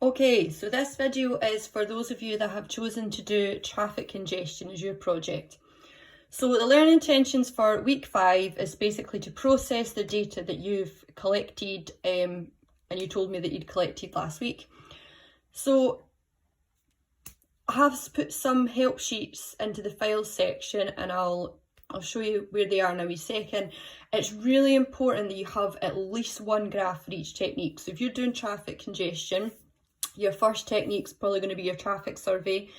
Okay, so this video is for those of you that have chosen to do traffic congestion as your project. So the learning intentions for week 5 is basically to process the data that you've collected and you told me that you'd collected last week. So I have put some help sheets into the files section and I'll show you where they are in a wee second. It's really important that you have at least one graph for each technique. So if you're doing traffic congestion, your first technique is probably going to be your traffic survey.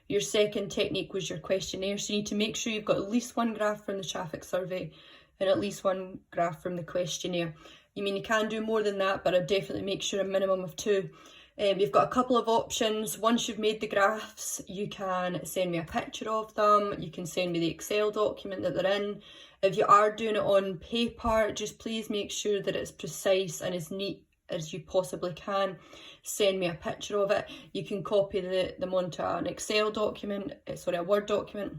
Your second technique was your questionnaire. So you need to make sure you've got at least one graph from the traffic survey and at least one graph from the questionnaire. You can do more than that, but I'd definitely make sure a minimum of 2. You've got a couple of options. Once you've made the graphs, you can send me a picture of them. You can send me the Excel document that they're in. If you are doing it on paper, just please make sure that it's precise and as neat as you possibly can. Send me a picture of it. You can copy them onto an Excel document, a Word document,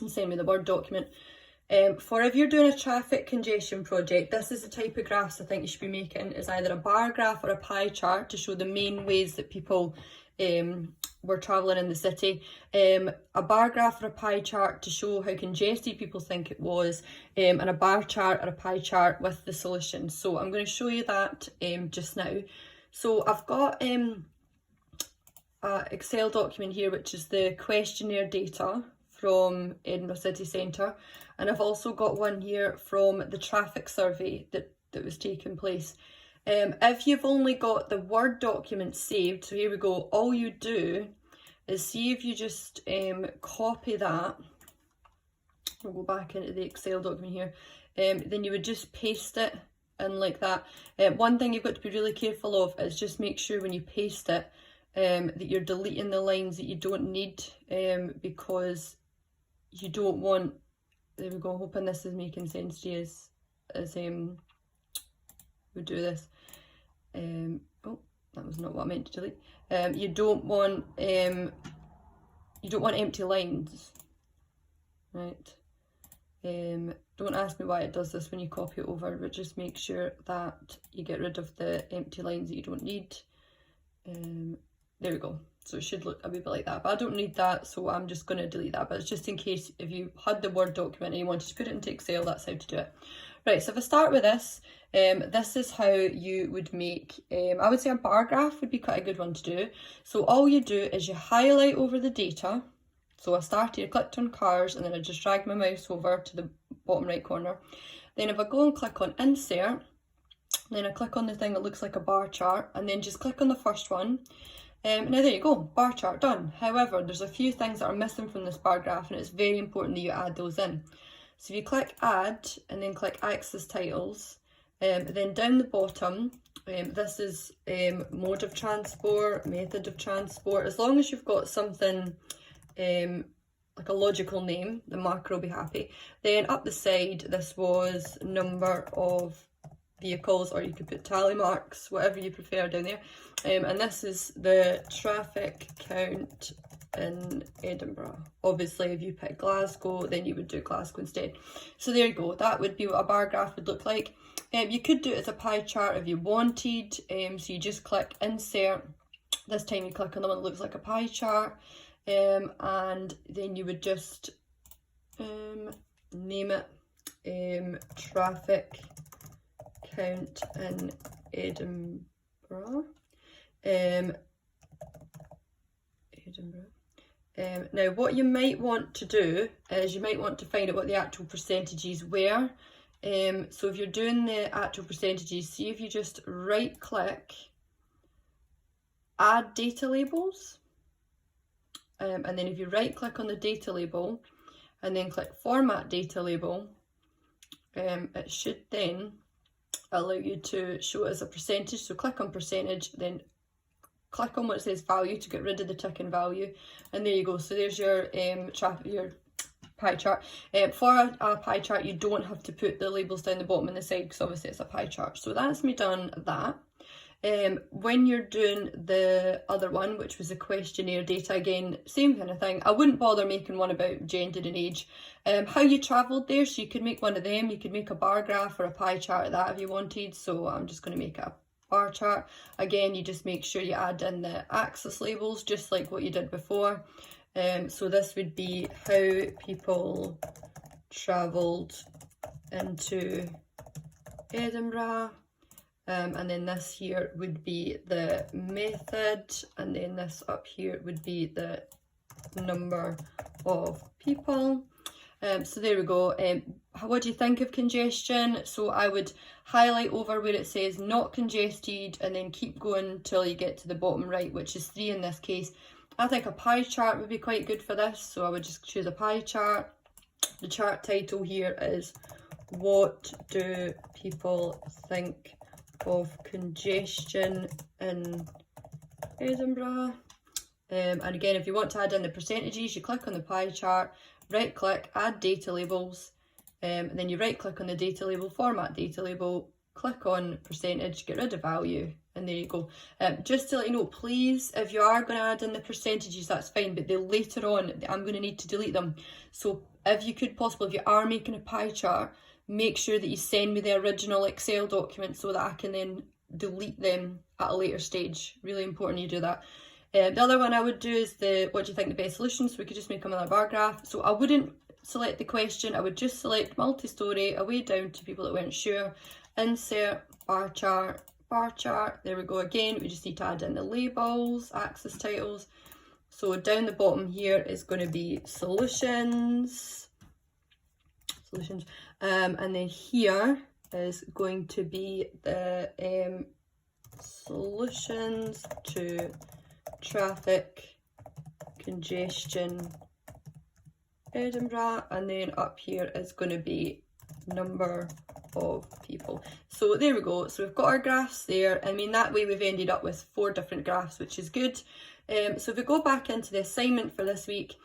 and send me the Word document. For if you're doing a traffic congestion project, this is the type of graphs I think you should be making, is either a bar graph or a pie chart to show the main ways that people were travelling in the city. A bar graph or a pie chart to show how congested people think it was, and a bar chart or a pie chart with the solution. So I'm going to show you that just now. So I've got an Excel document here, which is the questionnaire data from Edinburgh City Centre, and I've also got one here from the traffic survey that was taking place. If you've only got the Word document saved, so here we go, all you do is see if you just copy that. We'll go back into the Excel document here. Then you would just paste it in like that. One thing you've got to be really careful of is just make sure when you paste it that you're deleting the lines that you don't need, because you don't want, there we go, hoping this is making sense to you as we do this. Oh, that was not what I meant to delete. You don't want empty lines, right? Don't ask me why it does this when you copy it over, but just make sure that you get rid of the empty lines that you don't need. There we go. So it should look a wee bit like that, but I don't need that, so I'm just going to delete that. But it's just in case if you had the Word document and you wanted to put it into Excel, that's how to do it. Right, so if I start with this, this is how you would make, I would say a bar graph would be quite a good one to do. So all you do is you highlight over the data. So I started, I clicked on cars, and then I just dragged my mouse over to the bottom right corner. Then if I go and click on insert, then I click on the thing that looks like a bar chart, and then just click on the first one. Now there you go, bar chart done. However, there's a few things that are missing from this bar graph, and it's very important that you add those in. So if you click add and then click access titles, then down the bottom, this is mode of transport, method of transport. As long as you've got something like a logical name, the marker will be happy. Then up the side, this was number of vehicles, or you could put tally marks, whatever you prefer down there. And this is the traffic count in Edinburgh. Obviously, if you pick Glasgow, then you would do Glasgow instead. So there you go, that would be what a bar graph would look like. You could do it as a pie chart if you wanted. So you just click insert. This time you click on the one that looks like a pie chart. And then you would just name it traffic count in Edinburgh. Now what you might want to do is you might want to find out what the actual percentages were. So if you're doing the actual percentages, see if you just right click, add data labels, and then if you right click on the data label and then click format data label, it should then allow you to show it as a percentage. So click on percentage, then click on what says value to get rid of the tick in value, and there you go. So there's your your pie chart. For a pie chart, you don't have to put the labels down the bottom and the side because obviously it's a pie chart. So that's me done that. When you're doing the other one, which was the questionnaire data, again, same kind of thing. I wouldn't bother making one about gender and age. How you travelled there, so you could make one of them. You could make a bar graph or a pie chart of that if you wanted. So I'm just going to make a bar chart. Again, you just make sure you add in the axis labels, just like what you did before. So this would be how people travelled into Edinburgh. And then this here would be the method, and then this up here would be the number of people. So there we go. What do you think of congestion? So I would highlight over where it says not congested and then keep going till you get to the bottom right, which is 3 in this case. I think a pie chart would be quite good for this, so I would just choose a pie chart. The chart title here is What Do People Think of Congestion in Edinburgh? And again, if you want to add in the percentages, you click on the pie chart, right click, add data labels, and then you right click on the data label, format data label, click on percentage, get rid of value, and there you go. Just to let you know, please, if you are going to add in the percentages, that's fine, but then later on I'm going to need to delete them. So if you could possibly, if you are making a pie chart, make sure that you send me the original Excel document so that I can then delete them at a later stage. Really important you do that. The other one I would do is what do you think the best solution? So we could just make another bar graph. So I wouldn't select the question, I would just select multi-story, away down to people that weren't sure, insert bar chart, there we go again. We just need to add in the labels, axis titles. So down the bottom here is going to be solutions, and then here is going to be the solutions to traffic congestion Edinburgh, and then up here is going to be number of people. So there we go. So we've got our graphs there. I mean, that way we've ended up with 4 different graphs, which is good. So if we go back into the assignment for this week,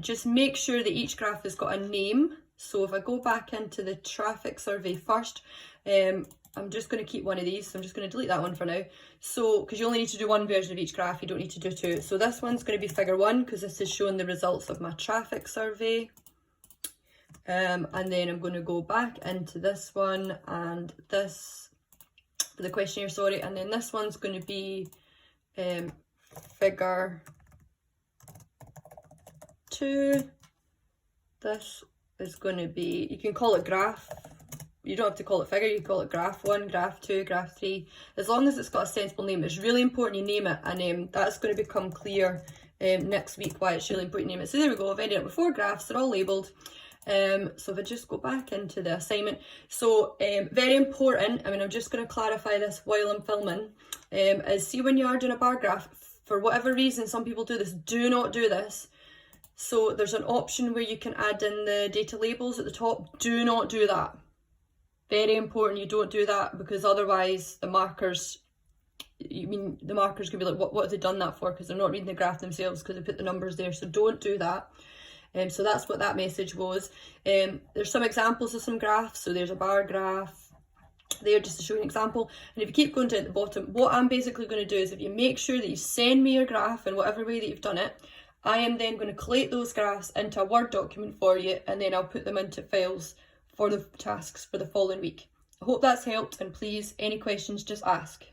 just make sure that each graph has got a name. So if I go back into the traffic survey first, I'm just going to keep one of these, so I'm just going to delete that one for now. So, because you only need to do one version of each graph, you don't need to do 2. So this one's going to be figure 1, because this is showing the results of my traffic survey. And then I'm going to go back into this one and this, for the questionnaire, sorry, and then this one's going to be figure 2. This is going to be, you can call it graph. You don't have to call it figure, you can call it graph 1, graph 2, graph 3. As long as it's got a sensible name, it's really important you name it, and that's going to become clear next week why it's really important you name it. So there we go, I've ended up with 4 graphs, they're all labelled. So if I just go back into the assignment, so very important, I mean, I'm just going to clarify this while I'm filming, is see when you are doing a bar graph, for whatever reason some people do this, do not do this. So there's an option where you can add in the data labels at the top. Do not do that. Very important you don't do that, because otherwise the markers, the markers can be like, what have they done that for? Because they're not reading the graph themselves because they put the numbers there. So don't do that. So that's what that message was. There's some examples of some graphs. So there's a bar graph there just to show you an example. And if you keep going down at the bottom, what I'm basically going to do is, if you make sure that you send me your graph in whatever way that you've done it, I am then going to collate those graphs into a Word document for you, and then I'll put them into files for the tasks for the following week. I hope that's helped, and please, any questions, just ask.